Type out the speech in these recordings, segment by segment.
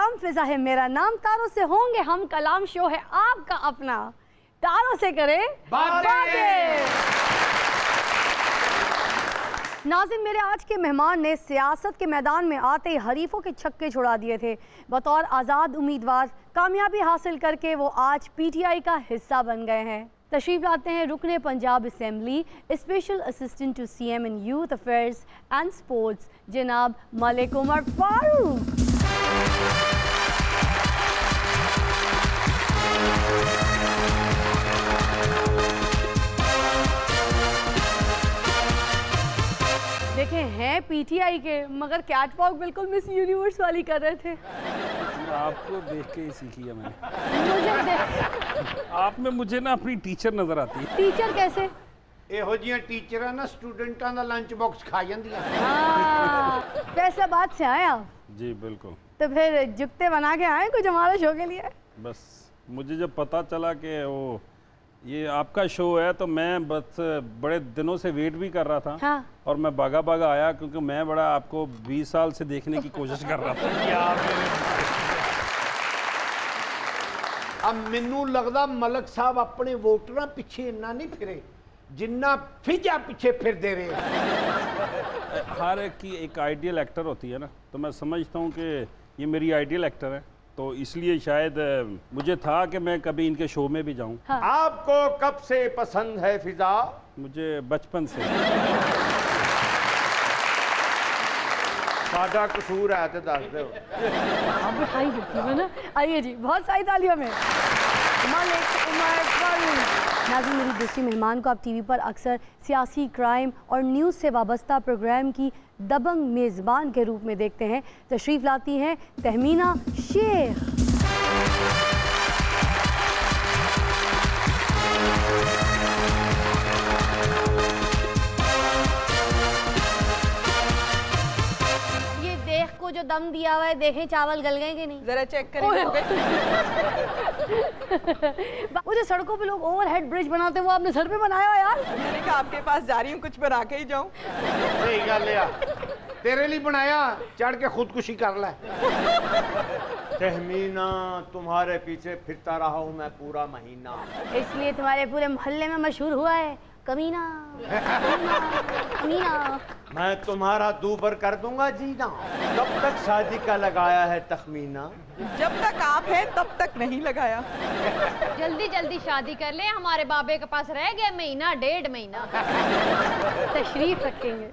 कलाम फिजा है मेरा नाम, तारों से होंगे हम कलाम, शो है आपका अपना, तारों से करे बातें। नाज़िम, मेरे आज के मेहमान ने सियासत के मैदान में आते ही हरीफों के छक्के छुड़ा दिए थे। बतौर आज़ाद उम्मीदवार कामयाबी हासिल करके वो आज PTI का हिस्सा बन गए हैं। तशरीफ लाते हैं रुकने Punjab assembly, special assistant to CM in youth affairs and sports, जनाब मलिक उमर फारूक। देखें हैं PTI के, मगर कैटवॉक बिल्कुल मिस यूनिवर्स वाली कर रहे थे। आपको देख के ही सीखी है मैंने। आप में मुझे ना अपनी टीचर नजर आती है। टीचर कैसे? ਇਹੋ ਜਿਹੀਆਂ टीचर ना स्टूडेंटां ਦਾ लंच बॉक्स खा ਜਾਂਦੀਆਂ। फैसलाबाद से आए आप? जी बिल्कुल। तो फिर जुत्ते बना के आए कुछ हमारे शो के लिए? बस मुझे जब पता चला कि वो ये आपका शो है तो मैं बस बड़े दिनों से वेट भी कर रहा था। हाँ। और मैं भागा भागा आया क्योंकि मैं बड़ा आपको 20 साल से देखने की कोशिश कर रहा था। अब मैनू लगदा मलिक साहब अपने वोटरां पिछे इन्ना नहीं फिरे जिन्ना फिजा पिछे फिरदे रहे। हर एक की एक आइडियल एक्टर होती है ना, तो मैं समझता हूँ कि ये मेरी आइडियल एक्टर है, तो इसलिए शायद मुझे था कि मैं कभी इनके शो में भी जाऊं। हाँ। आपको कब से पसंद है फिजा? मुझे बचपन से। साडा कसूर है तो दस दो। आप बधाई देती हो ना। आइए जी, बहुत सारी तालियों में मलिक उमर फारूक। नाज़िम, मेरी दूसरी मेहमान को आप TV पर अक्सर सियासी, क्राइम और न्यूज़ से वाबस्ता प्रोग्राम की दबंग मेज़बान के रूप में देखते हैं। तशरीफ़ लाती हैं तहमीना शेख। ये देख को जो दम दिया हुआ है, देखें चावल गल गए कि नहीं, जरा चेक करें। वो जो सड़कों पे लोग ओवरहेड ब्रिज बनाते हैं वो आपने सर पे बनाया हुआ यार? मैंने कहा आपके पास जा रही हूँ, कुछ बना के ही जाऊँ। सही गल है, तेरे लिए बनाया, चढ़ के खुदकुशी कर ले। तहमीना, तुम्हारे पीछे फिरता रहा हूँ मैं पूरा महीना, इसलिए तुम्हारे पूरे मोहल्ले में मशहूर हुआ है कमीना। कमीना मैं तुम्हारा दूबर कर दूंगा जीना। कब तक शादी का लगाया है तखमीना? जब तक आप हैं तब तक नहीं लगाया। जल्दी जल्दी शादी कर ले, हमारे बाबे के पास रह गया महीना 1.5 महीना। तशरीफ रखेंगे।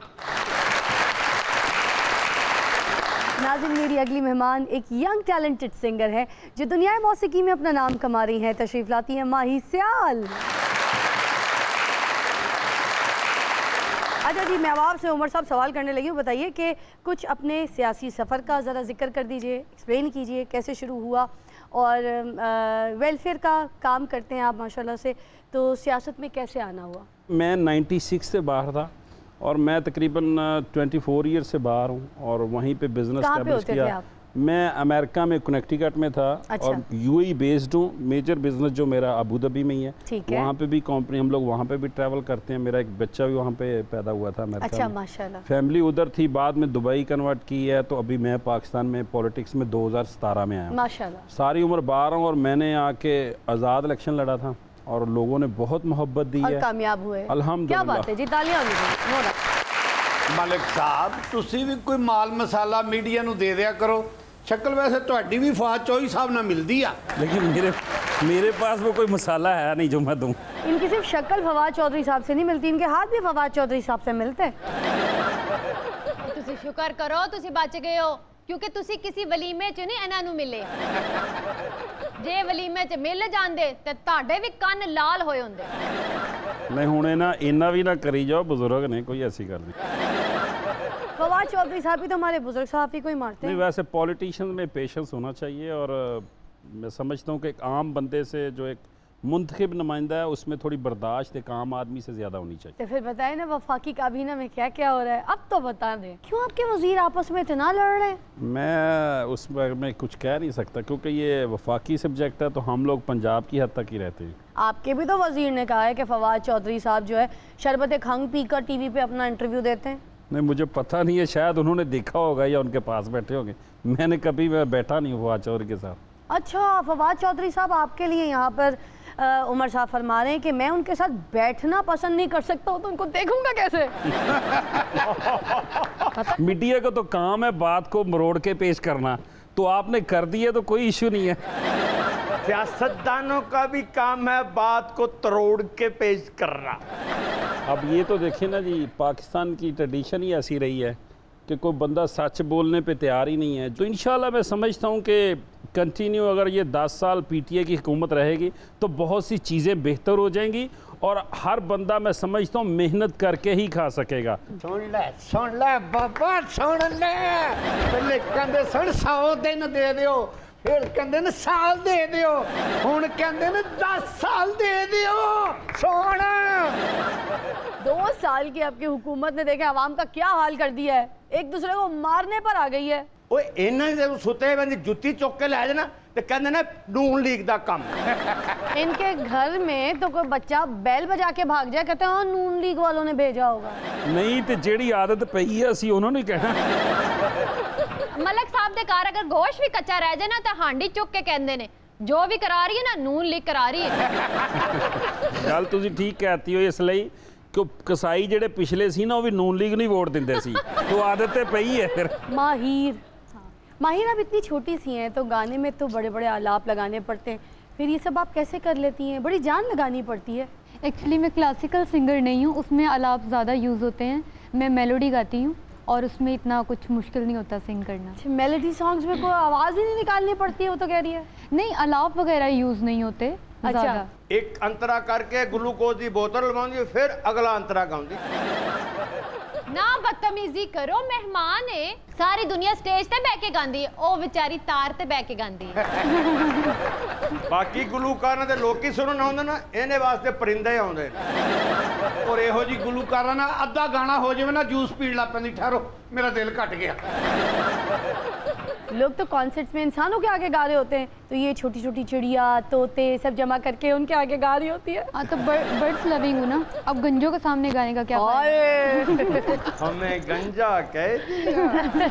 नाज़िम, मेरी अगली मेहमान एक यंग टैलेंटेड सिंगर है जो दुनिया मौसीकी में अपना नाम कमा रही हैं। तशरीफ लाती हैं माही सियाल। अच्छा जी, मैं अब आपसे उमर साहब सवाल करने लगी हूँ। बताइए कि कुछ अपने सियासी सफ़र का ज़रा जिक्र कर दीजिए, एक्सप्लेन कीजिए कैसे शुरू हुआ, और वेलफेयर का काम करते हैं आप माशाल्लाह से, तो सियासत में कैसे आना हुआ? मैं 96 से बाहर था और मैं तकरीबन 24 ईयर से बाहर हूँ और वहीं पे बिजनेस एस्टैब्लिश किया। मैं अमेरिका में कनेक्टिकट में था। अच्छा। और UAE बेस्ड हूँ। मेजर बिजनेस जो मेरा अबू धाबी में ही है, वहाँ पे भी कंपनी, हम लोग वहाँ पे भी ट्रैवल करते हैं। मेरा एक बच्चा भी वहाँ पे पैदा हुआ था अमेरिका अच्छा, में। माशाल्लाह। फैमिली उधर थी, बाद में दुबई कन्वर्ट की है, तो अभी मैं पाकिस्तान में पॉलिटिक्स में 2017 में आया माशाल्लाह। सारी उम्र बाहर हूँ और मैंने आके आज़ाद इलेक्शन लड़ा था और लोगों ने बहुत मोहब्बत दी है, कामयाब हुए, अल्हम्दुलिल्लाह। क्या बात है जी, तालियां। मलिक साहब, तुसी भी कोई माल मसाला मीडिया नू दे दिया करो। शक्ल वैसे ਤੁਹਾਡੀ भी फवाद चौधरी साहब ना मिलती है, लेकिन मेरे पास वो कोई मसाला है नहीं जो मैं दूं। इनकी सिर्फ शक्ल फवाद चौधरी साहब से नहीं मिलती, इनके हाथ भी फवाद चौधरी साहब से मिलते। तुसी शुक्र करो तुसी बच गए हो, क्योंकि तुसी किसी वलीमे च नहीं इन्हां नू मिले। जे वलीमे च मिल जांदे ते ਤੁਹਾਡੇ भी ਕੰਨ लाल होए हुंदे। नहीं हुणे ना इन्ना भी ना करी जाओ, बुजुर्ग ने कोई ऐसी गल नहीं। फवाद चौधरी साहब भी तो हमारे बुजुर्ग साहब ही कोई मारते हैं। नहीं, वैसे पॉलिटिशियन में पेशेंस होना चाहिए और मैं समझता हूँ कि एक आम बंदे से जो एक मुंतखब नुमाइंदा है उसमें थोड़ी बर्दाश्त एक आम आदमी से ज़्यादा होनी चाहिए। तो फिर बताएं ना वफाकी काबीना में क्या क्या हो रहा है, अब तो बता दें। क्यों आपके वजीर आपस में इतना लड़ रहे हैं? मैं उसमें कुछ कह नहीं सकता क्योंकि ये वफाकी सब्जेक्ट है, तो हम लोग पंजाब की हद तक ही रहते हैं। आपके भी तो वजीर ने कहा है कि फवाद चौधरी साहब जो है शरबत खंग पीकर TV पे अपना इंटरव्यू देते हैं। नहीं, मुझे पता नहीं है, शायद उन्होंने देखा होगा या उनके पास बैठे होंगे। मैंने कभी मैं बैठा नहीं फवाद चौधरी के साथ। अच्छा, फवाद चौधरी साहब आपके लिए यहाँ पर उमर साहब फरमा रहे हैं कि मैं उनके साथ बैठना पसंद नहीं कर सकता हूँ, तो उनको देखूंगा कैसे? मीडिया का तो काम है बात को मरोड़ के पेश करना, तो आपने कर दिया तो कोई इश्यू नहीं है। सियासतदानों का भी काम है बात को तरोड़ के पेश करना। अब ये तो देखिए ना जी, पाकिस्तान की ट्रेडिशन ही ऐसी रही है कि कोई बंदा सच बोलने पे तैयार ही नहीं है। तो इंशाल्लाह मैं समझता हूँ कि कंटिन्यू अगर ये 10 साल पीटीआई की हुकूमत रहेगी तो बहुत सी चीज़ें बेहतर हो जाएंगी और हर बंदा मैं समझता हूँ मेहनत करके ही खा सकेगा। सुन ले बाबा, सुन ले। पहले कहते सुन 100 दिन दे दियो, फिर कहते न साल दे दियो, हुण कहते न 10 साल दे दियो। सुन 2 साल की आपकी हुकूमत ने देखे आवाम का क्या हाल कर दिया है, एक दूसरे को मारने पर आ गई है। ओए इन्हें जब सुते बंदी जुत्ती चुक के लै जाना तो कहते ना नून लीग दा कम। इनके घर में तो कोई बच्चा बैल बजा के भाग जाए, कहते हैं नून लीग वालों ने भेजा होगा। नहीं तो जेड़ी आदत पई है असी उन्होंने कहना। मलक साहब दे घर अगर गोश्त भी कच्चा रह जाए ना तो हांडी चुक के कहते ने जो भी करा रही है ना नून लीग करा रही है। गल तुसी ठीक कहती हो, इसलिए कि कसाई जेड़े पिछले सी ना वो भी नून लीग नहीं वोट दिंदे सी, तो आदत पई है फिर। माहिर अब इतनी छोटी सी हैं तो गाने में तो बड़े बड़े आलाप लगाने पड़ते हैं, फिर ये सब आप कैसे कर लेती हैं? बड़ी जान लगानी पड़ती है। एक्चुअली मैं क्लासिकल सिंगर नहीं हूँ, उसमें आलाप ज़्यादा यूज़ होते हैं। मैं मेलोडी गाती हूँ और उसमें इतना कुछ मुश्किल नहीं होता सिंग करना। मेलोडी सॉन्ग्स में कोई आवाज़ ही नहीं निकालनी पड़ती है, वो तो कह रही है। नहीं, आलाप वगैरह यूज़ नहीं होते। अच्छा, एक अंतरा करके ग्लूकोज की बोतल लवाऊंगी, फिर अगला अंतरा गाऊंगी। ना बदतमीजी करो, मेहमान है। सारी दुनिया स्टेज ते बैठ के गांदी है, ओ बेचारी तार ते बैठ के गांदी है। बाकी गुलूकारां दे लोकी सुनन आउंदे ना, इहने वास्ते परिंदे आउंदे। और इहो जी गुलूकारां ना अद्धा गाना हो जावे ना जूस पीण लग पैंदी, ठहरो मेरा दिल घट गया। लोग तो कॉन्सर्ट्स में इंसानों के आगे गा रहे होते हैं, तो ये छोटी छोटी चिड़िया तोते सब जमा करके उनके आगे गा रही होती है। हाँ तो बर्ड्स लविंग हूँ ना, अब गंजों के सामने गाने का क्या हमें गंजा कह दिया।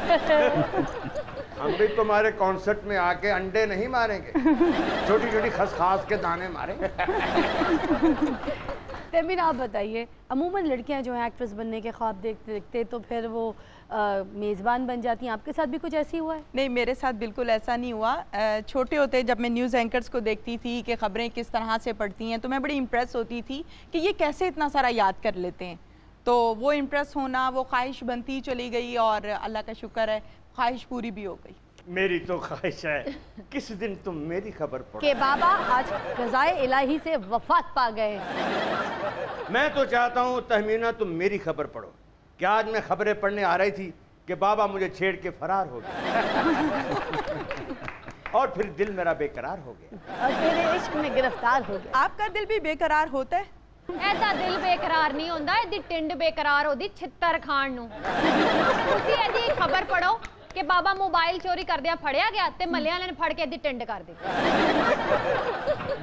हम भी तुम्हारे कॉन्सर्ट में आके अंडे नहीं मारेंगे, छोटी छोटी खसखास के दाने मारेंगे। तमीन आप बताइए, अमूमन लड़कियां जो हैं एक्ट्रेस बनने के ख्वाब देखते देखते तो फिर वो मेज़बान बन जाती हैं, आपके साथ भी कुछ ऐसी हुआ है? नहीं, मेरे साथ बिल्कुल ऐसा नहीं हुआ। छोटे होते जब मैं न्यूज़ एंकर्स को देखती थी कि ख़बरें किस तरह से पढ़ती हैं तो मैं बड़ी इम्प्रेस होती थी कि ये कैसे इतना सारा याद कर लेते हैं। तो वो इम्प्रेस होना, वो ख्वाहिश बनती चली गई और अल्लाह का शुक्र है ख्वाहिश पूरी भी हो गई। मेरी तो ख्वाहिश है किस दिन तुम मेरी खबर पढ़ो कि बाबा आज क़ज़ाए इलाही से वफात पा गए। मैं तो चाहता हूँ तहमीना तुम मेरी खबर पढ़ो कि आज मैं खबरें पढ़ने आ रही थी कि बाबा मुझे छेड़ के फरार हो गया। और फिर दिल मेरा बेकरार हो गया और तेरे इश्क में गिरफ्तार हो गया। आपका दिल भी बेकरार होता है? ऐसा दिल बेकरार नहीं होता, इहदी टिंड बेकरार होती छित्तर खान नूं। तुसीं इहदी खबर पढ़ो कि बाबा मोबाइल चोरी करदिया फड़िया गया ते मल्ले वाले ने फड़ के इहदी टिंड कर दी।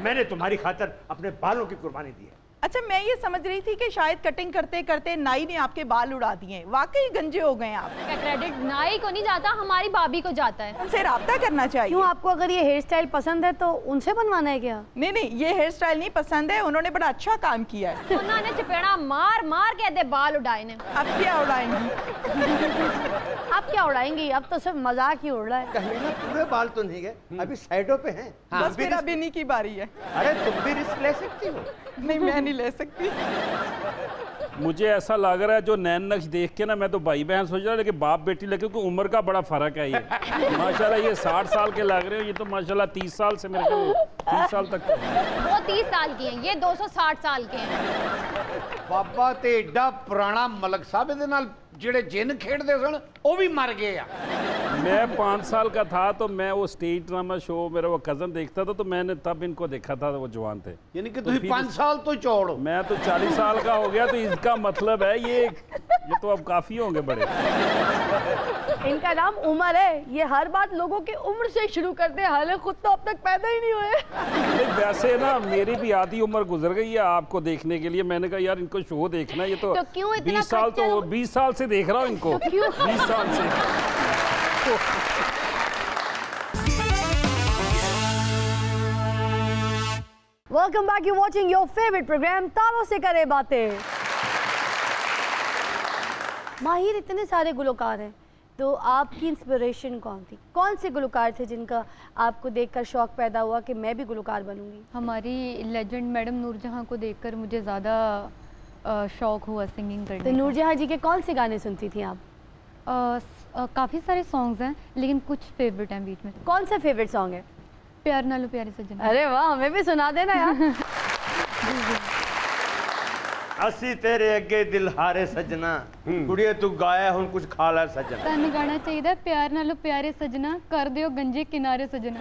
मैंने तुम्हारी खातिर अपने बालों की कुर्बानी दी है। अच्छा, मैं ये समझ रही थी कि शायद कटिंग करते करते नाई ने आपके बाल उड़ा दिए, वाकई गंजे हो गए आप। क्या क्रेडिट नाई को नहीं जाता, हमारी भाभी को जाता है। उनसे राब्ता करना चाहिए। क्यों, आपको अगर ये हेयर स्टाइल पसंद है तो उनसे बनवाना है क्या? नहीं नहीं, ये हेयर स्टाइल नहीं पसंद है, उन्होंने बड़ा अच्छा काम किया है। उन्होंने चपेड़ा मार मार के दे बाल उड़ाए ने। अब क्या उड़ाएंगी? अब क्या उड़ाएंगी, अब तो सिर्फ मजाक ही उड़ रहा है। कहीं ना पूरे बाल तो नहीं गए, अभी साइडों पे हैं। बस फिर अभी नहीं की बारी है। अरे तुम भी रिस्क ले सकती हो। नहीं, मैं नहीं ले सकती। मुझे ऐसा लग रहा है जो नैन नक्श देख के ना मैं तो भाई बहन सोच रहा, लेकिन बाप बेटी लगे, क्योंकि उम्र का बड़ा फर्क है। ये माशाल्लाह ये 60 साल के लग रहे हो, ये तो माशाल्लाह 30 साल से मेरे को 30 साल तक। वो 30 साल की हैं, ये 260 साल के हैं। बाबा ते एडा पुराना मलक साहब दे नाल जेड़े जिन खेडदे सन वो भी मर गए आ। मैं 5 साल का था तो मैं वो स्टेज ड्रामा शो मेरा वो कज़न देखता था, तो मैंने तब इनको देखा था, वो जवान थे। यानी कि तुम 5 साल तो चौड़ हो। मैं तो 40 साल का हो गया, तो इसका मतलब है ये तो अब काफ़ी होंगे बड़े। इनका नाम उमर है। ये हर बात लोगों की उम्र से शुरू करते हैं, हालांकि खुद तो अब तक पैदा ही नहीं हुए। वैसे ना मेरी भी आधी उम्र गुजर गई है आपको देखने के लिए। मैंने कहा यार इनको शो देखना है, ये तो क्यों इतना 20 साल से देख रहा हूँ इनको। 20 साल से। Welcome back, you watching your favourite programme तारों से करे बातें। माहिर, इतने सारे गुलकार हैं, तो आपकी इंस्पिरेशन कौन थी? कौन से गुलकार थे जिनका आपको देखकर शौक पैदा हुआ कि मैं भी गुलकार बनूंगी? हमारी लेजेंड मैडम नूरजहां को देखकर मुझे ज़्यादा शौक हुआ सिंगिंग करने तो नूरजहां जी के कौन से गाने सुनती थी आप? काफ़ी सारे सॉन्ग्स हैं, लेकिन कुछ फेवरेट हैं बीच में। कौन सा फेवरेट सॉन्ग है? प्यार नालो प्यारे सजना। अरे वाह, हमें भी सुना देना यार। असी तेरे अगे दिल हारे सजना, कुड़िए तू गाया हुन कुछ खा ला सजना। तन गाना चाहिए प्यार नालो प्यारे सजना, कर दियो गंजे किनारे सजना।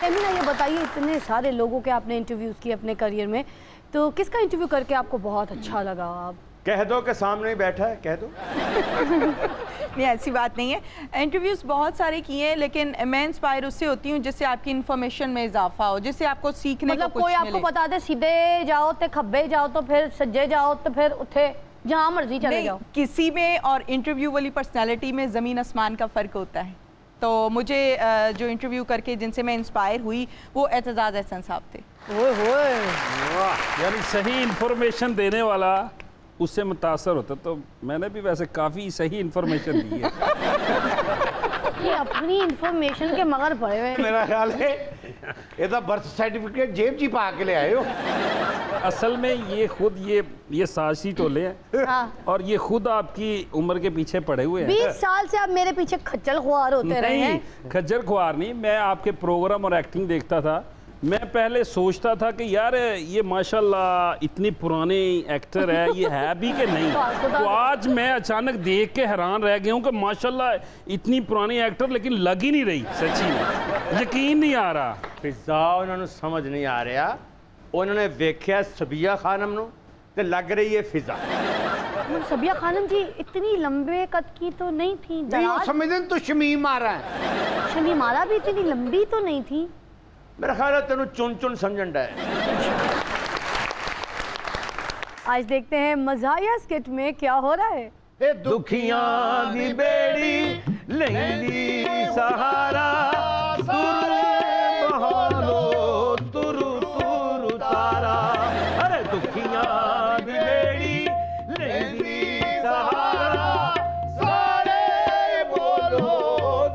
एमिना, ये बताइए, इतने सारे लोगों के आपने इंटरव्यूज किए अपने करियर में, तो किसका इंटरव्यू करके आपको बहुत अच्छा लगा? आप कह दो कि सामने ही बैठा है, कह दो। नहीं, ऐसी बात नहीं है। इंटरव्यूज़ बहुत सारे किए हैं, लेकिन मैं इंस्पायर उससे होती हूँ जिससे आपकी इन्फॉर्मेशन में इजाफा हो, जिससे आपको सीखने मतलब को कोई कुछ आपको मिले। बता दे सीधे जाओ तो खब्बे जाओ तो फिर सज्जे जाओ तो फिर उठे, जहाँ मर्जी चले जाओ। किसी में और इंटरव्यू वाली पर्सनैलिटी में ज़मीन आसमान का फ़र्क होता है। तो मुझे जो इंटरव्यू करके जिनसे मैं इंस्पायर हुई वो एतजाज़ एहसन साहब थे। यानी सही इंफॉर्मेशन देने वाला उससे मुतासर होता, तो मैंने भी वैसे काफ़ी सही इंफॉर्मेशन दी है। ये अपनी इंफॉर्मेशन के मगर पड़े हुए। मेरा ख्याल है ये तो बर्थ सर्टिफिकेट जेब जी पा के ले आए हो। असल में ये खुद ये साजिशी टोले हैं। हाँ। और ये खुद आपकी उम्र के पीछे पड़े हुए हैं। 20 साल से आप मेरे पीछे खच्चर खुआर होते रहे हैं। खज्जर खुआर नहीं, मैं आपके प्रोग्राम और एक्टिंग देखता था। मैं पहले सोचता था कि यार ये माशाल्लाह इतनी पुराने एक्टर है, ये है भी कि नहीं। तो आज मैं अचानक देख के हैरान रह गया हूँ कि माशाल्लाह इतनी पुरानी एक्टर, लेकिन लग ही नहीं रही। सच्ची में यकीन नहीं आ रहा। फिजा उन्होंने समझ नहीं आ रहा, उन्होंने वेख्या सबिया खानम नु ते लग रही है फिजा। सबिया खानम जी इतनी लंबे कद की तो नहीं थी। नहीं, वो समझते तो शमीम आ रहा है। शमीम आरा भी इतनी लंबी तो नहीं थी। मेरा ख्याल है तेन चुन चुन समझन है। आज देखते हैं मज़ाहिया स्किट में क्या हो रहा है। ए दुखियां दी बेड़ी लेंदी सहारा, तुरे बहालो तुरु तुरु तारा। अरे दुखियां दी बेड़ी लेंदी सहारा, सारे बोलो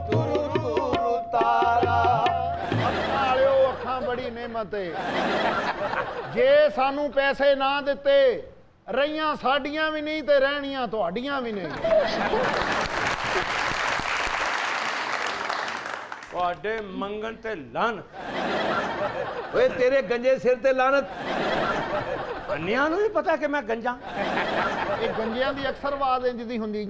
तुरु तुरु तारा। बड़ी नेमत है, जे सानू पैसे ना दिते रहियां साडियां भी नहीं ते रहनियां तुहाडियां भी नहीं। तुहाडे मंगन ते लानत। ओए तेरे गंजे सिर ते लानत। अन्नियां नूं भी पता कि मैं गंजा। ये गंजियां दी अक्सर आवाज इंज दी हुंदी।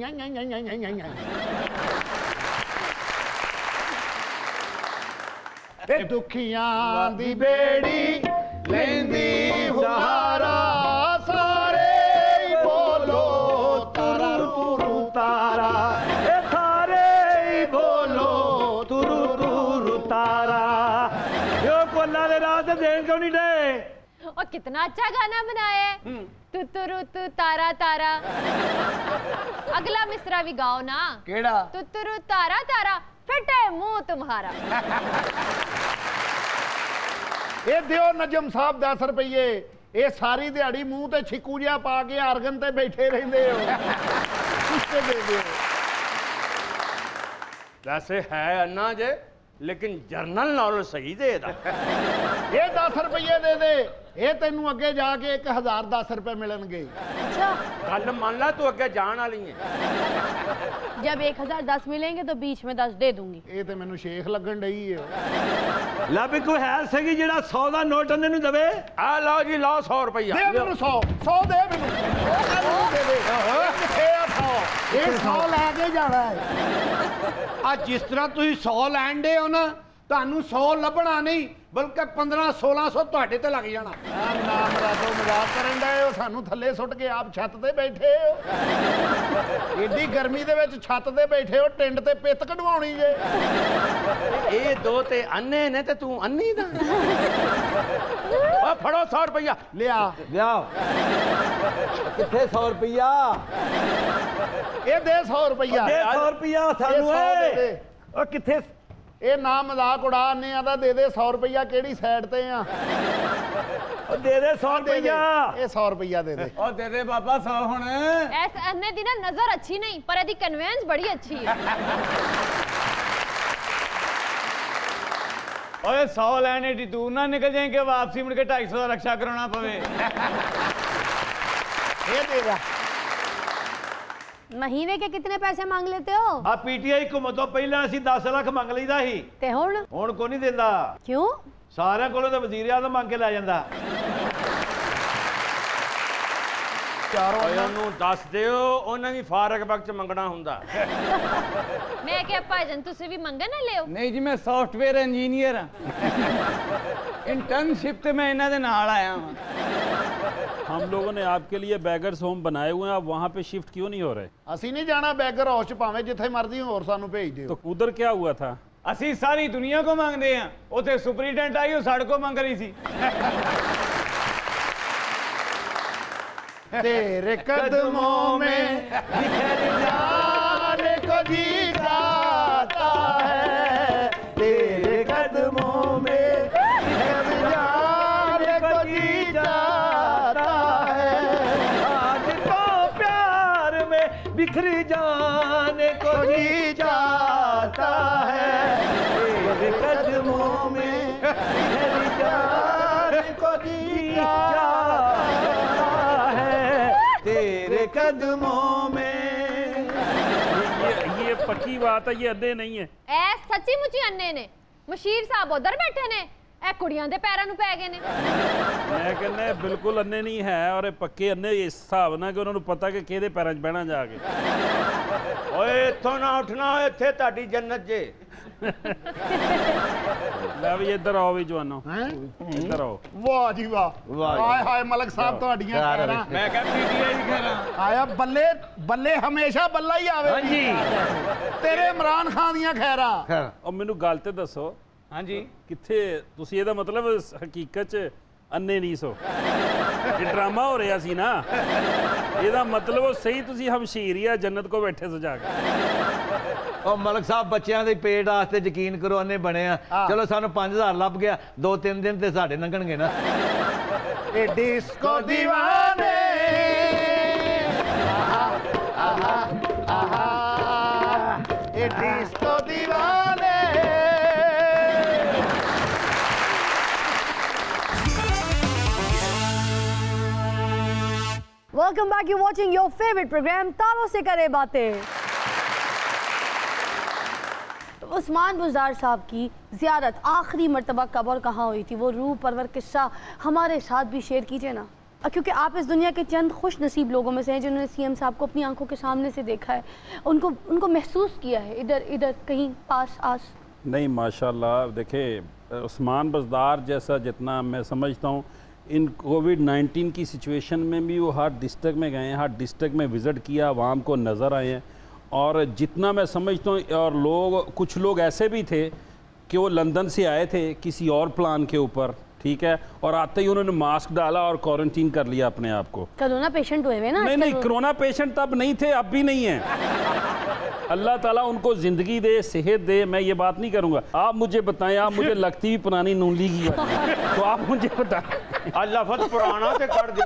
दुखियां दी बेड़ी लेंदी सहारा, सारे बोलो तुरु तुरु तारा। सारे बोलो तुरु तुरु तारा। यो को अल्लाह दे राह ते देन क्यों नहीं दे? और कितना अच्छा गाना बनाया है। तू तुरु तू तारा तारा। अगला मिसरा भी गाओ ना। केड़ा? तू तुरु तारा तारा, फटे मुंह तुम्हारा। ये दियो नजम साहब 10 रुपये। ये सारी दिहाड़ी मुंह ते छिकू जिहा पा के आर्गन ते बैठे रहंदे हो। किसते दे दियो? वैसे है अन्ना जे, लेकिन जर्नल नॉलेज सही दे दा। ये 10 रुपये दे दे, ये तेनू अगे जाके 1010 रुपए मिलणगे। अच्छा, गल मान ला, तू अगे जान वाली है। जब 1010 मिलेंगे तो बीच में 10 दे दूंगी। ये तो मैनू शेख लगन डई है। ला भी कोई है सही जेड़ा 100 दा नोट अन्ने नू देवे। आ लो जी, लो 100 रुपया। दे मैनू 100 दे मैनू। दे दे। किथे आ 100? ये 100 लेके जाना है। आ जिस तरह तुम 100 लैन दे हो ना, ਤੁਹਾਨੂੰ 100 ਲੱਭਣਾ ਨਹੀਂ, बल्कि 1500-1600 ਤੁਹਾਡੇ ਤੇ ਲੱਗ ਜਾਣਾ। ਨਾਮ ਰਾਤੋਂ ਮਜ਼ਾਕ ਕਰਨ ਡਏ ਹੋ, ਸਾਨੂੰ ਥੱਲੇ ਸੁੱਟ ਕੇ ਆਪ ਛੱਤ ਤੇ ਬੈਠੇ ਹੋ। ਏਡੀ ਗਰਮੀ ਦੇ ਵਿੱਚ ਛੱਤ ਤੇ ਬੈਠੇ ਹੋ, ਟਿੰਡ ਤੇ ਪਿੱਤ ਕਢਵਾਉਣੀ ਜੇ। ਇਹ ਦੋ ਤੇ ਅੰਨੇ ਨੇ ਤੇ ਤੂੰ ਅੰਨੀ ਦਾ। ਆ ਫੜੋ 100 ਰੁਪਇਆ ਲਿਆ ਲਿਆ। ਕਿੱਥੇ 100 ਰੁਪਇਆ? ਇਹ ਦੇ 100 ਰੁਪਇਆ। 100 ਰੁਪਇਆ ਸਾਨੂੰ ਇਹ 100 ਦੇ ਦੇ। ਉਹ ਕਿੱਥੇ? ਇਹ ਨਾ ਮਜ਼ਾਕ ਉਡਾ ਨੇ ਆਦਾ ਦੇ ਦੇ 100 ਰੁਪਇਆ। ਕਿਹੜੀ ਸਾਈਡ ਤੇ ਆ? ਉਹ ਦੇ ਦੇ 100 ਰੁਪਇਆ। ਇਹ 100 ਰੁਪਇਆ ਦੇ ਦੇ। ਉਹ ਦੇ ਦੇ ਬਾਬਾ 100 ਹੁਣ। ਐਸ ਅੰਨੇ ਦੀ ਨਾ ਨਜ਼ਰ ਅੱਛੀ ਨਹੀਂ ਪਰ ਇਹਦੀ ਕਨਵੈਂਸ ਬੜੀ ਅੱਛੀ ਹੈ। ओए 100 ਲੈਣ ਏਡੀ ਦੂਰ ਨਾ ਨਿਕਲ ਜਾਏ ਕਿ ਵਾਪਸੀ ਮੁੜ ਕੇ 250 ਦਾ ਰਕਸ਼ਾ ਕਰਾਉਣਾ ਪਵੇ। ਇਹ ਦੇ ਦੇ। महीने के कितने पैसे मांग लेते हो? ਆ ਪੀਟੀਆਈ ਘੁੰਮ ਤੋਂ ਪਹਿਲਾਂ ਅਸੀਂ 10 ਲੱਖ ਮੰਗ ਲਈਦਾ ਸੀ। ते हुण ਹੁਣ ਕੋਈ ਨਹੀਂ ਦਿੰਦਾ। क्यों? ਸਾਰਿਆਂ ਕੋਲੋਂ ਤਾਂ ਵਜ਼ੀਰ ਆਜ਼ਮ ਮੰਗ ਕੇ ਲੈ ਜਾਂਦਾ। ਚਾਰੋਂ ਨੂੰ ਦੱਸ ਦਿਓ ਉਹਨਾਂ ਵੀ ਫਾਰਗ ਵਕਤ ਮੰਗਣਾ ਹੁੰਦਾ। ਮੈਂ ਕਿਹਾ ਭਾਜਨ ਤੁਸੀਂ ਵੀ ਮੰਗਣ ਨਾ ਲਿਓ। ਨਹੀਂ ਜੀ ਮੈਂ ਸੌਫਟਵੇਅਰ ਇੰਜੀਨੀਅਰ ਹਾਂ। ਇੰਟਰਨशिप ਤੇ ਮੈਂ ਇਹਨਾਂ ਦੇ ਨਾਲ ਆਇਆ ਹਾਂ। हम लोगों ने आपके लिए बैगर्स होम बनाए हुए हैं, आप वहाँ पे शिफ्ट क्यों नहीं हो रहे? ਅਸੀਂ ਨਹੀਂ ਜਾਣਾ ਬੈਗਰ ਹਾਊਸ ਚ, ਭਾਵੇਂ ਜਿੱਥੇ ਮਰਜ਼ੀ ਹੋਰ ਸਾਨੂੰ ਭੇਜ ਦਿਓ। तो उधर क्या हुआ था? ਅਸੀਂ ਸਾਰੀ ਦੁਨੀਆ ਕੋ ਮੰਗਦੇ ਹਾਂ। ਉੱਥੇ ਸੁਪਰੀਡੈਂਟ ਆਈ ਉਹ ਸਾਡੇ ਕੋ ਮੰਗ ਰਹੀ ਸੀ। तेरे कदमों में बिखर जाने को जी जाता है, तेरे कदमों में बिखर जाने को जी जाता है, आज तो प्यार में बिखर जाने को जी जाता है, तेरे कदमों में बिखर जाने को जी जाता तेरे कदमों में। ये पक्की बात है, ये अड्डे नहीं है। ਐ ਸੱਚੀ ਮੁੱਚੀ ਅੰਨੇ ਨੇ। ਮਸ਼ੀਰ ਸਾਹਿਬ ਉਧਰ ਬੈਠੇ ਨੇ, ਇਹ ਕੁੜੀਆਂ ਦੇ ਪੈਰਾਂ ਨੂੰ ਪੈ ਗਏ ਨੇ। मैं कहना बिल्कुल अन्ने नहीं है, और ये पक्के अन्ने इस हिसाब ना कि उन्होंने पता कि किहदे पैरां 'च बहना जाके। ਓਏ ਇੱਥੋਂ ਨਾ ਉੱਠਣਾ, ਇੱਥੇ ਤੁਹਾਡੀ ਜੰਨਤ ਜੇ। ਲੈ ਵੀ ਇੱਧਰ ਆਓ ਵੀ ਜਵਾਨੋ, ਇੱਧਰ ਆਓ। ਵਾਹ ਜੀ ਵਾਹ, ਹਾਏ ਹਾਏ ਮਲਕ ਸਾਹਿਬ ਤੁਹਾਡੀਆਂ ਖੈਰਾਂ। ਮੈਂ ਕਿਹਾ ਪੀਟੀਆਈ ਕਰਾਂ ਆਇਆ ਬੱਲੇ ਬੱਲੇ, ਹਮੇਸ਼ਾ ਬੱਲਾ ਹੀ ਆਵੇ। ਹਾਂਜੀ ਤੇਰੇ ਇਮਰਾਨ ਖਾਨ ਦੀਆਂ ਖੈਰਾਂ। और मैनू गल ते दसो, ਹਾਂਜੀ कित्थे तुसीं ਇਹਦਾ मतलब हकीकत 'ਚ अन्ने नहीं सो? ये ड्रामा हो रहा सी ना, ਇਹਦਾ मतलब ਉਹ ਸਹੀ ਤੁਸੀਂ ਹਮਸ਼ੀਰ ਹੀ ਆ, ਜੰਨਤ ਕੋ ਬੈਠੇ ਸੋ ਜਾ ਕੇ। ਉਹ ਮਲਕ ਸਾਹਿਬ ਬੱਚਿਆਂ ਦੇ ਪੇਟ ਵਾਸਤੇ ਯਕੀਨ ਕਰੋ ਅੰਨੇ ਬਣੇ ਆ। ਚਲੋ ਸਾਨੂੰ 5000 ਲੱਭ ਗਿਆ, 2-3 ਦਿਨ ਤੇ ਸਾਡੇ ਲੰਘਣਗੇ ਨਾ। ਇਹ डिस्को दीवाने, आहा आहा, ये डिस्को दीवाने। Welcome back, you watching your favourite programme तारों से करे बातें। उस्मान बुज़दार साहब की ज़ियारत आखिरी मर्तबा कब और कहाँ हुई थी, वो रूह परवर किस्सा हमारे साथ भी शेयर कीजिए ना, क्योंकि आप इस दुनिया के चंद खुश नसीब लोगों में से हैं जिन्होंने सीएम साहब को अपनी आंखों के सामने से देखा है, उनको महसूस किया है इधर इधर कहीं पास आस। नहीं माशाल्लाह, देखे उस्मान बुज़दार जैसा जितना मैं समझता हूँ, इन कोविड-19 की सिचुएशन में भी वो हर डिस्ट्रिक्ट में गए हैं, हर डिस्ट्रिक्ट में विज़िट किया, आवाम को नज़र आए हैं। और जितना मैं समझता हूँ, और कुछ लोग ऐसे भी थे कि वो लंदन से आए थे किसी और प्लान के ऊपर, ठीक है, और आते ही उन्होंने मास्क डाला और क्वारंटीन कर लिया अपने आप को। कोरोना पेशेंट हुए ना? नहीं, कोरोना पेशेंट तब नहीं थे, अब भी नहीं है। अल्लाह ताला उनको ज़िंदगी दे, सेहत दे, मैं ये बात नहीं करूँगा। आप मुझे बताएं, आप मुझे लगती भी पुरानी नून लीग की, तो आप मुझे बताएं। लफज पुराना से कर दो।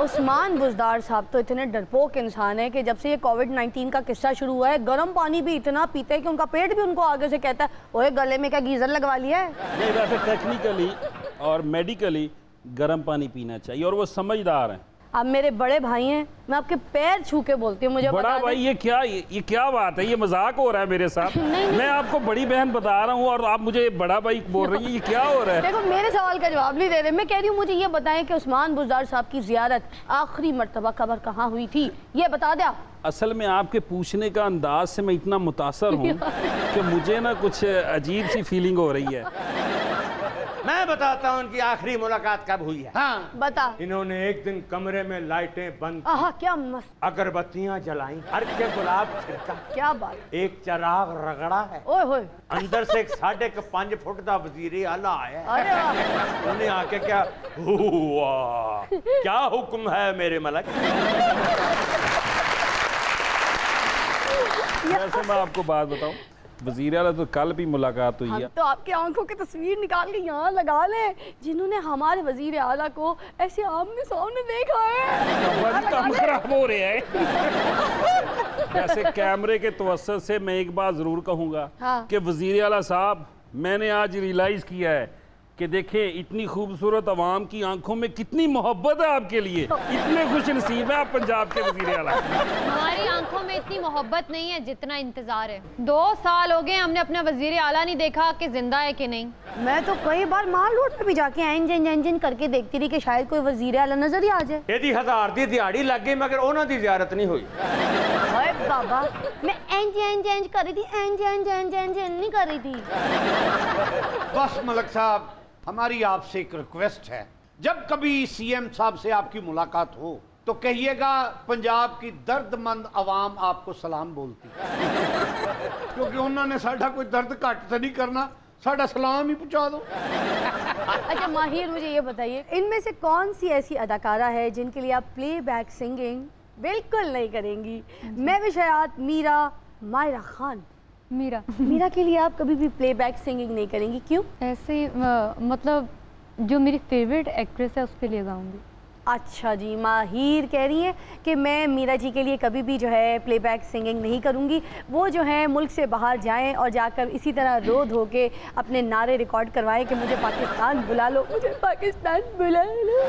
उस्मान बुज़दार साहब तो इतने डरपोक इंसान है कि जब से ये कोविड-19 का किस्सा शुरू हुआ है, गर्म पानी भी इतना पीते हैं कि उनका पेट भी उनको आगे से कहता है ओए गले में क्या गीज़र लगवा लिया है। नहीं, वैसे टेक्निकली और मेडिकली गर्म पानी पीना चाहिए, और वो समझदार हैं। आप मेरे बड़े भाई हैं, मैं आपके पैर छू के बोलती हूँ, मुझे बड़ा भाई ये क्या बात है, ये मजाक हो रहा है मेरे साथ। नहीं। मैं आपको बड़ी बहन बता रहा हूँ और आप मुझे बड़ा भाई बोल रही है, ये क्या हो रहा है? देखो मेरे सवाल का जवाब नहीं दे रहे, मैं कह रही हूँ मुझे ये बताएं कि उस्मान बुज़दार साहब की ज़ियारत आखिरी मर्तबा कब और कहाँ हुई थी, ये बता दे आप। असल में आपके पूछने का अंदाज से मैं इतना मुतासर हूँ कि मुझे ना कुछ अजीब सी फीलिंग हो रही है। मैं बताता हूँ इनकी आखिरी मुलाकात कब हुई है। हाँ बता। इन्होंने एक दिन कमरे में लाइटें बंद, क्या मस्त, अगरबत्तियां जलाई, हर के गुलाब छिड़का, क्या बात, एक चिराग रगड़ा है, ओए होए, अंदर से एक 5.5 फुट का वजीर आला आया, उन्हें आके क्या हुआ, क्या हुक्म है मेरे मलक। वैसे मैं आपको बात बताऊं, वज़ीर आला तो कल भी मुलाकात हुई है। तो आपकी आंखों की तस्वीर निकाल के यहाँ लगा लें, जिन्होंने हमारे वज़ीर आला को ऐसे आमने सामने देखा है। काम खराब हो रहे हैं। वैसे कैमरे के तवस्सुत से मैं एक बात जरूर कहूँगा कि वज़ीर आला साहब, मैंने आज रियलाइज किया है कि देखें इतनी खूबसूरत आवाम की आंखों में कितनी मोहब्बत है आपके लिए, इतने खुश नसीब है आप पंजाब के वज़ीर आला। हमारी आंखों में इतनी मोहब्बत नहीं है जितना इंतजार है। 2 साल हो गए हमने अपना वज़ीर आला नहीं देखा कि जिंदा है कि नहीं। मैं तो कई बार माल रोड पे भी जाके एंजन करके देखती रही कि शायद कोई वज़ीर आला नजर ही आ जाए। यदि 1000 दी दिहाड़ी लग गई मगर उन्होंने दी ज़ियारत नहीं हुई। ओए बाबा, मैं एंज कर रही थी, एंज नहीं कर रही थी। बस मलक साहब, हमारी आपसे एक रिक्वेस्ट है, जब कभी सीएम साहब से आपकी मुलाकात हो तो कहिएगा पंजाब की दर्दमंद आवाम आपको सलाम बोलती है, क्योंकि उन्होंने साडा कोई दर्द घट तो नहीं करना, साडा सलाम ही पहुंचा दो। अच्छा माहिर, मुझे ये बताइए, इनमें से कौन सी ऐसी अदाकारा है जिनके लिए आप प्लेबैक सिंगिंग बिल्कुल नहीं करेंगी? मैं भी शायद मीरा, मायरा खान। मीरा के लिए आप कभी भी प्लेबैक सिंगिंग नहीं करेंगी, क्यों? ऐसे मतलब जो मेरी फेवरेट एक्ट्रेस है उसके लिए गाऊंगी। अच्छा जी, माहिर कह रही है कि मैं मीरा जी के लिए कभी भी जो है प्लेबैक सिंगिंग नहीं करूंगी। वो जो है मुल्क से बाहर जाएं और जाकर इसी तरह रो धो के अपने नारे रिकॉर्ड करवाएं कि मुझे पाकिस्तान बुला लो, मुझे पाकिस्तान बुला लो।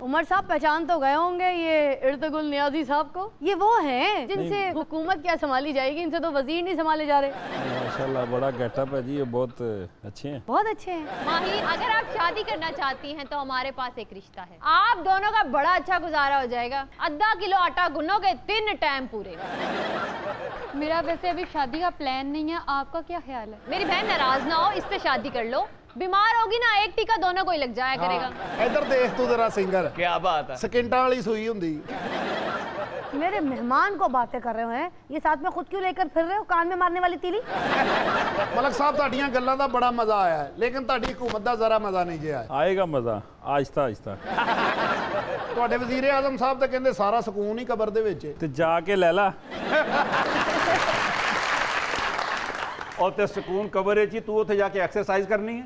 उमर साहब पहचान तो गए होंगे ये इर्तगुल नियाजी साहब को। ये वो हैं जिनसे हुकूमत क्या संभाली जाएगी, इनसे तो वजीर नहीं संभाले जा रहे। माशाल्लाह बड़ा गेटअप है जी, ये बहुत अच्छे हैं, बहुत अच्छे हैं। माही, अगर आप शादी करना चाहती हैं तो हमारे पास एक रिश्ता है, आप दोनों का बड़ा अच्छा गुजारा हो जाएगा। आधा किलो आटा गुनोगे 3 टाइम पूरे। मेरा वैसे अभी शादी का प्लान नहीं है, आपका क्या ख्याल है? मेरी बहन नाराज ना हो, इससे शादी कर लो। बीमार होगी ना, एक टीका दोनों को ही लग जाया करेगा। इधर देख तू जरा सिंगर, क्या बात है, सकिंटा वाली सुई हुंदी। मेरे मेहमान को बातें कर रहे हैं, ये साथ में खुद क्यों लेकर फिर रहे हो, कान में मारने वाली तीली। मलक साहब, ਤੁਹਾਡੀਆਂ ਗੱਲਾਂ ਦਾ बड़ा मजा आया है, लेकिन ਤੁਹਾਡੀ हुकूमत ਦਾ जरा मजा नहीं जे आया। आएगा मजा आहिस्ता आहिस्ता। ਤੁਹਾਡੇ ਵਜ਼ੀਰ ਆਜ਼ਮ ਸਾਹਿਬ ਤਾਂ ਕਹਿੰਦੇ ਸਾਰਾ ਸਕੂਨ ਹੀ ਕਬਰ ਦੇ ਵਿੱਚ। ਤੇ ਜਾ ਕੇ ਲੈ ਲਾ। और ते सुकून कबर है जी, तू उथे जाके एक्सरसाइज करनी है।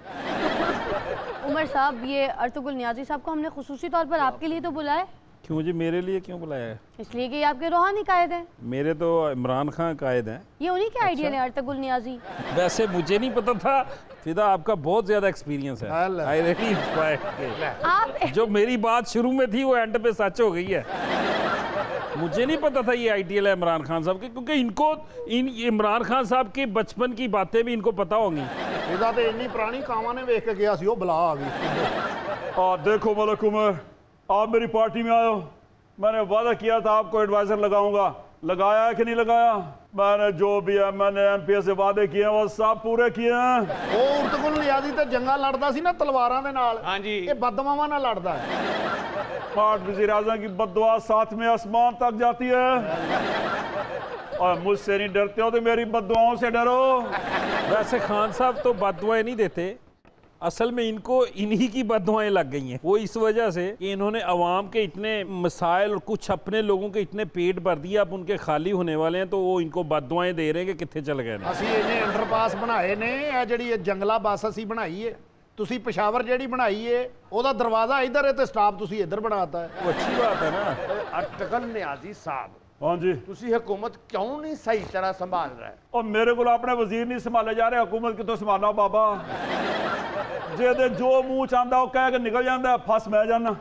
उमर साहब, ये अर्तुगुल नियाजी साहब को हमने खुसूसी तौर पर आपके लिए तो बुलाया। क्यों जी, मेरे लिए क्यों बुलाया है? इसलिए कि आपके रूहानी कायद हैं। मेरे तो इमरान खान कायद हैं। ये उन्हीं के आइडिया ने अर्तुगुल नियाजी। वैसे मुझे नहीं पता था, फिदा आपका बहुत ज्यादा एक्सपीरियंस है। I really inspired. जो मेरी बात शुरू में थी वो एंड पे सच हो गई है। मुझे नहीं पता था ये आइडियल है इमरान खान साहब के, क्योंकि इनको इमरान खान साहब के बचपन की बातें भी इनको पता होंगी। ਇਹਦਾ ਤੇ ਇੰਨੀ ਪੁਰਾਣੀ ਕਾਵਾਂ ਨੇ ਵੇਖ ਕੇ ਗਿਆ ਸੀ, ਉਹ ਬਲਾ ਆ ਗਈ। देखो मलक उमर, आप मेरी पार्टी में आए हो, मैंने वादा किया था आपको एडवाइजर लगाऊंगा, लगाया है कि नहीं लगाया? मैंने जो भी है, मैंने एमपीए से वादे किए हैं वो सब पूरे किए हैं। ਉਹ ਉਰਤਗੁਲ ਨਿਆਜ਼ੀ ਤੇ ਜੰਗਾਂ ਲੜਦਾ ਸੀ ਨਾ ਤਲਵਾਰਾਂ ਦੇ ਨਾਲ। हाँ जी। ਇਹ ਬਦਦੁਆਵਾਂ ਨਾਲ ਲੜਦਾ ਹੈ। 8 वज़ीर आज़म की बददुआ साथ में आसमान तक जाती है। और मुझसे नहीं डरते हो तो मेरी बददुआओं से डरो। वैसे खान साहब तो बददुआएं नहीं देते, असल में इनको इन्हीं की बददुआएं लग गई हैं। वो इस वजह से कि इन्होंने अवाम के इतने मसाइल और कुछ अपने लोगों के इतने पेट भर दिए, अब उनके खाली होने वाले हैं, तो वो इनको बददुआएं दे रहे हैं कि कितने चल गए। ਅਸੀਂ ਇਹਨੇ ਅੰਡਰਪਾਸ ਬਣਾਏ ਨੇ, ਇਹ ਜਿਹੜੀ ਇਹ ਜੰਗਲਾ ਬੱਸ ਅਸੀਂ ਬਣਾਈ ਏ, ਤੁਸੀਂ ਪਿਸ਼ਾਵਰ ਜਿਹੜੀ ਬਣਾਈ ਏ ਉਹਦਾ ਦਰਵਾਜ਼ਾ ਇੱਧਰ ਹੈ ਤੇ ਸਟਾਪ ਤੁਸੀਂ ਇੱਧਰ ਬਣਾਤਾ ਹੈ। वो अच्छी बात है ना। अर्तुगुल नियाजी साहब, हाँ जी। तुसी हुकूमत क्यों नहीं सही तरह संभाल रहे? और मेरे को अपने वजीर नहीं संभाले जा रहे, हुकूमत कितों संभालना बाबा। जे जो मुंह चाहता वो कह के निकल जाता है, फस मैं जाना।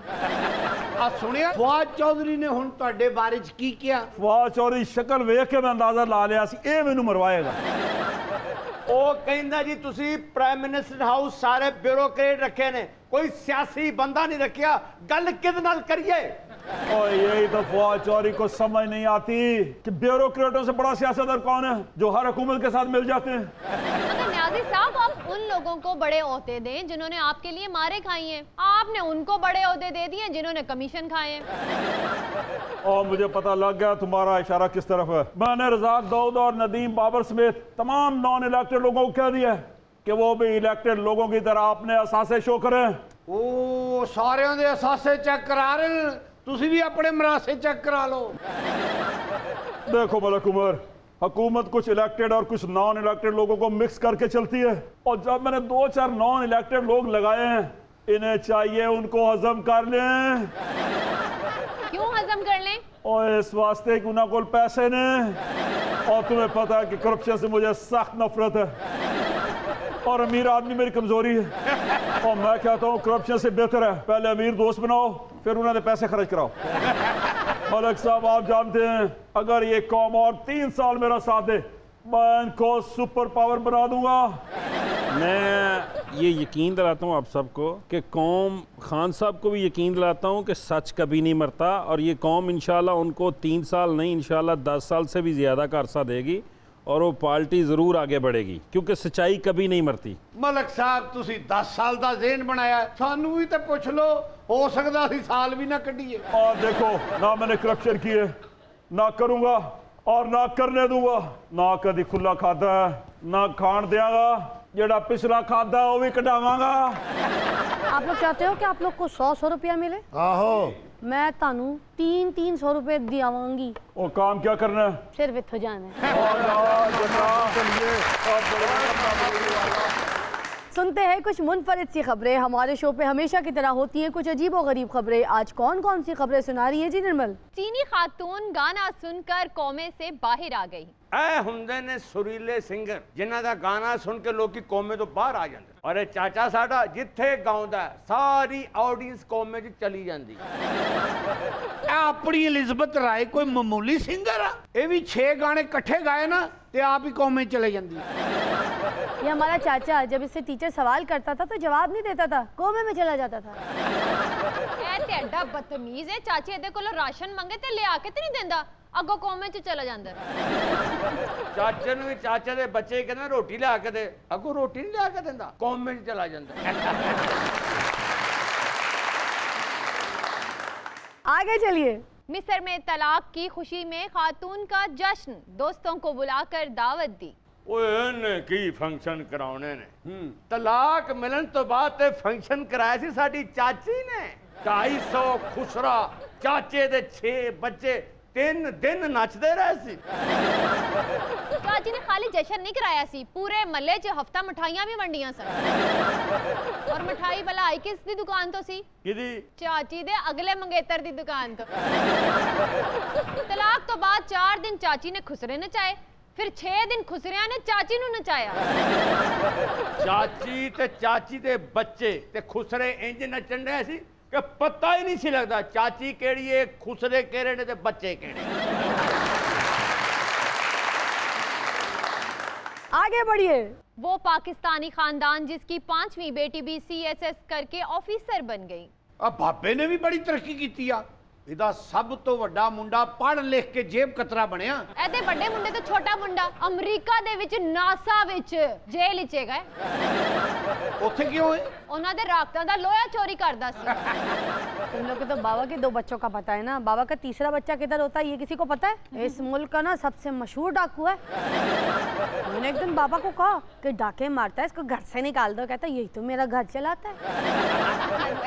ਆ ਸੁਣਿਆ ਫਵਾਦ ਚੌਧਰੀ ਨੇ ਹੁਣ ਤੁਹਾਡੇ ਬਾਰੇ ਚ ਕੀ ਕਿਹਾ? फवाद चौधरी शक्ल वेख के मैं अंदाजा ला लिया सी, ये मैनू मरवाएगा। ਉਹ ਕਹਿੰਦਾ ਜੀ ਤੁਸੀਂ ਪ੍ਰਾਈਮ ਮਿਨਿਸਟਰ ਹਾਊਸ ਸਾਰੇ ਬਿਊਰੋਕਰੇਟ ਰੱਖੇ ਨੇ, ਕੋਈ ਸਿਆਸੀ ਬੰਦਾ ਨਹੀਂ ਰੱਖਿਆ, ਗੱਲ ਕਿਹਦੇ ਨਾਲ ਕਰੀਏ? और यही तो फवाद चौधरी को समझ नहीं आती कि ब्यूरोक्रेटों से बड़ा सियासतदान कौन है जो हर हुकूमत के साथ मिल जाते हैं। मगर न्याजी साहब, आप उन लोगों को बड़े ओहदे दें जिन्होंने आपके लिए मारे खाई हैं, आपने उनको बड़े ओहदे दे दिए जिन्होंने कमीशन खाए हैं। और मुझे पता लग गया तुम्हारा इशारा किस तरफ है। मैंने रज़ाक दाऊद और नदीम बाबर समेत तमाम नॉन इलेक्टेड लोगों को कह दिया है कि वो भी इलेक्टेड लोगों की तरह अपने असासे शो करें। ओ सारे दे असासे चेक करा रहे, तुसी भी अपने मरासे चेक करा लो। देखो मलक उमर, हुकूमत कुछ इलेक्टेड और कुछ नॉन इलेक्टेड लोगों को मिक्स करके चलती है, और जब मैंने 2-4 नॉन इलेक्टेड लोग लगाए हैं, इन्हें चाहिए उनको हजम कर लें। क्यों हजम कर लें? और इस वास्ते कि उन्हें कोई पैसे ने, और तुम्हें पता है कि करप्शन से मुझे सख्त नफरत है और अमीर आदमी मेरी कमजोरी है। और मैं कहता हूँ करप्शन से बेहतर है पहले अमीर दोस्त बनाओ, फिर उन्हें पैसे खर्च कराओ। मलिक साहब, आप जानते हैं अगर ये कौम और 3 साल मेरा साथ दे, मैं इनको सुपर पावर बना दूंगा। मैं ये यकीन दिलाता हूँ आप सबको कि कौम, खान साहब को भी यकीन दिलाता हूँ कि सच कभी नहीं मरता, और ये कौम इंशाल्लाह उनको 3 साल नहीं इंशाल्लाह 10 साल से भी ज़्यादा का अरसा देगी, और वो पार्टी ज़रूर आगे बढ़ेगी, क्योंकि सच्चाई कभी नहीं मरती। मलिक साहब, तुसी 10 साल का ज़हन बनाया, सानू भी तो पुछ लो, हो सकता सी साल भी ना कढ़िए। और देखो, ना मैंने करप्शन की है, ना करूंगा और ना करने दूंगा, ना कभी खुला खाता है, ना खान देंगा, जेड़ा पिछला खाता है वो भी कटावांगा। आप लोग चाहते हो कि आप लोग को 100 रुपया मिले? आहो, मैं तानू 300 रुपए दियावांगी। वो काम क्या करना है? सिर्फ इत्थों जाना है। सुनते हैं कुछ मुनफरिद सी खबरें। हमारे शो पे हमेशा की तरह होती हैं कुछ अजीब और गरीब खबरें। आज कौन कौन सी खबरें सुना रही है जी निर्मल? चीनी खातून गाना सुनकर कौमे से बाहर आ गई। ऐ हुंदे ने सुरीले सिंगर जिन्हां दा गाना सुन के लोग की कौमे तो बाहर आ जाते, और ये चाचा साडा जिथे गाउंदा सारी ऑडियंस कौमे च चली जाती। अपनी एलिजाबेथ राय कोई मामूली सिंगर आ? ये भी 6 गाने इकट्ठे गाए ना ते आप ही कौमे चले जाती। ये हमारा चाचा जब इससे टीचर सवाल करता था तो जवाब नहीं देता था, कौमे में चला जाता था। एडा बदतमीज है, चाचे एदे कोलों राशन मंगे ते ले आके ते नहीं देंदा, अगो कौमे च चला जांदा। चाचे नूं भी चाचे दे बच्चे कहंदे रोटी लिया के दे, अगो रोटी नहीं लिया के देंदा, कौमे च चला जांदा। आगे चलिए। मिस्र में तलाक की खुशी में खातून का जश्न, दोस्तों को बुलाकर दावत दी। ओए की फंक्शन कराने ने, तलाक मिलन तो बाद ते फंक्शन कराया सी साडी चाची ने। 250 खुसरा, चाचे दे 6 बच्चे 3 दिन नचदे रहे सी। चाची ने खाली जश्न नहीं कराया सी, पूरे मल्ले च हफ्ता मिठाइयां भी वंडियां सन। और मिठाई भला आई किस दी दुकान तो सी? किदी? चाची दे अगले मंगेतर दी दुकान तो। तलाक तो बाद 4 दिन चाची ने खुसरे नचाए, फिर 6 दिन खुसरिया ने चाची नू नचाया। चाची ते चाची दे बच्चे ते खुसरे इंज नचन रहे सी कि पता ही नहीं सी लगता चाची केड़ी है, खुसरे केड़े ने ते बच्चे केड़े। आगे बढ़िए। वो पाकिस्तानी खानदान जिसकी 5वीं बेटी भी CSS करके ऑफिसर बन गई। अब बाबे ने भी बड़ी तरक्की की आ। इदा सब तो वड्डा मुंडा पढ़ लिख के जेब कतरा बनया। एदे बड़े मुंडे तो छोटा मुंडा अमरीका दे विच नासा विच जेल विच गए। ओथे क्यों है? उन्हां दे राखतां दा लोहा चोरी करदा सी। तुम लोग को तो बाबा के 2 बच्चों का पता है ना, बाबा का तीसरा बच्चा किधर होता है ये किसी को पता है? इस मुल्क का ना सबसे मशहूर डाकू है। मैंने एक दिन बाबा को कहा कि डाके मारता है, इसको घर से निकाल दो। कहता यही तो मेरा घर चलाता है।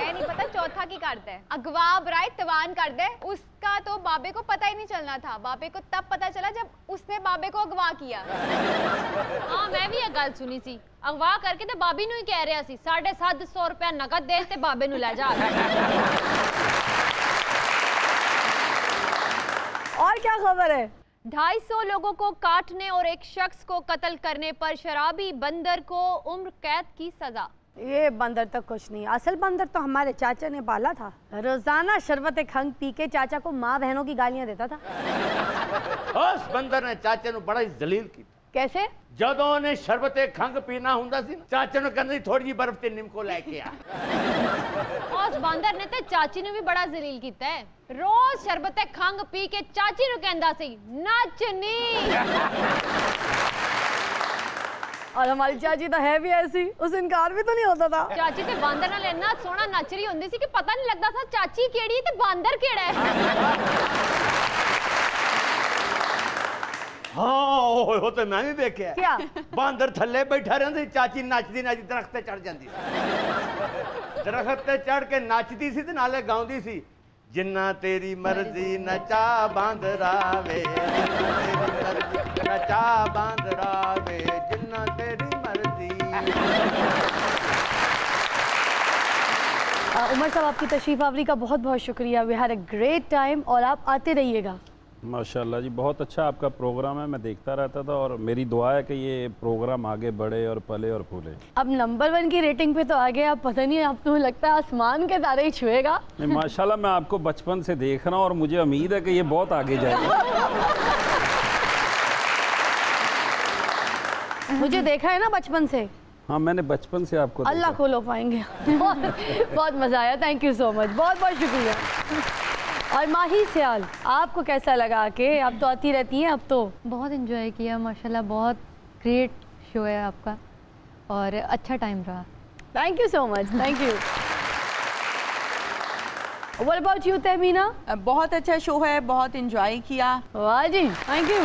नहीं पता चौथा की करता है, अगवा बराए तवान कर दे। उसका तो बाबे को पता ही नहीं चलना था, बाबे को तब पता चला जब उसने बाबे को अगवा किया। हाँ मैं भी ये गल सुनी सी, अगवा करके ते बाबी नू ही कह रहा सी 750 रुपया नगद दे ते बाबे नू ले जा। और क्या खबर है? 250 लोगों को काटने और एक शख्स को कत्ल करने पर शराबी बंदर को उम्र कैद की सजा। ये बंदर तो कुछ नहीं, असल बंदर तो हमारे चाचा ने पाला था। रोजाना शरबत खंग पी के चाचा को माँ बहनों की गालियां देता था। उस बंदर ने चाचे नू बड़ा ही जलील किया। कैसे? ਜਦੋਂ ਉਹਨੇ ਸ਼ਰਬਤੇ ਖੰਗ ਪੀਣਾ ਹੁੰਦਾ ਸੀ ਚਾਚੇ ਨੂੰ ਕਹਿੰਦੀ ਥੋੜੀ ਜਿਹੀ ਬਰਫ਼ ਤੇ ਨਿੰਮਕੋ ਲੈ ਕੇ ਆ। ਉਸ ਬਾਂਦਰ ਨੇ ਤੇ ਚਾਚੀ ਨੂੰ ਵੀ ਬੜਾ ਜ਼ਲੀਲ ਕੀਤਾ ਹੈ। रोज शरबते खंग पी के चाची नु कहंदा सी नचनी। और हमारी चाची तो है भी ऐसी, उसे इनकार भी तो नहीं होता था। चाची ते बांदर नाल इन्ना सोहना नच रही होंदी सी कि पता नहीं लगदा सा चाची केड़ी ते बांदर केड़ा है। हाँ वो तो मैं भी देखा। क्या? बांदर थल्ले बैठा रहंदी, चाची नचदी नचदी दरख्त ते चढ़ जांदी सी। दरख्त ते चढ़ के नचदी सी ते नाले गाउंदी सी जिन्ना तेरी मर्जी नचा बांदरा वे, नचा बांदरा वे, जिन्ना तेरी मर्जी। उमर साहब आपकी तशरीफ आवरी का बहुत बहुत शुक्रिया। We had a great time और आप आते रहिएगा। माशाल्लाह जी, बहुत अच्छा आपका प्रोग्राम है, मैं देखता रहता था और मेरी दुआ है कि ये प्रोग्राम आगे बढ़े और पले और फूले। अब नंबर 1 की रेटिंग पे तो आ गए, आप पता नहीं आप तो लगता है आसमान के तारे ही छुएगा। नहीं माशाल्लाह, मैं आपको बचपन से देख रहा हूँ और मुझे उम्मीद है कि ये बहुत आगे जाएगा। मुझे देखा है ना बचपन से। हाँ, मैंने बचपन से आपको अल्लाह को लो पाएंगे। बहुत मजा आया, थैंक यू सो मच, बहुत बहुत शुक्रिया। और माही सियाल, आपको कैसा लगा कि आप तो आती रहती हैं? अब तो बहुत एंजॉय किया माशाल्लाह, बहुत ग्रेट शो है आपका और अच्छा टाइम रहा। Thank you so much, thank you. What about you, Tahmina? बहुत अच्छा शो है, बहुत एंजॉय किया। वाह जी, थैंक यू।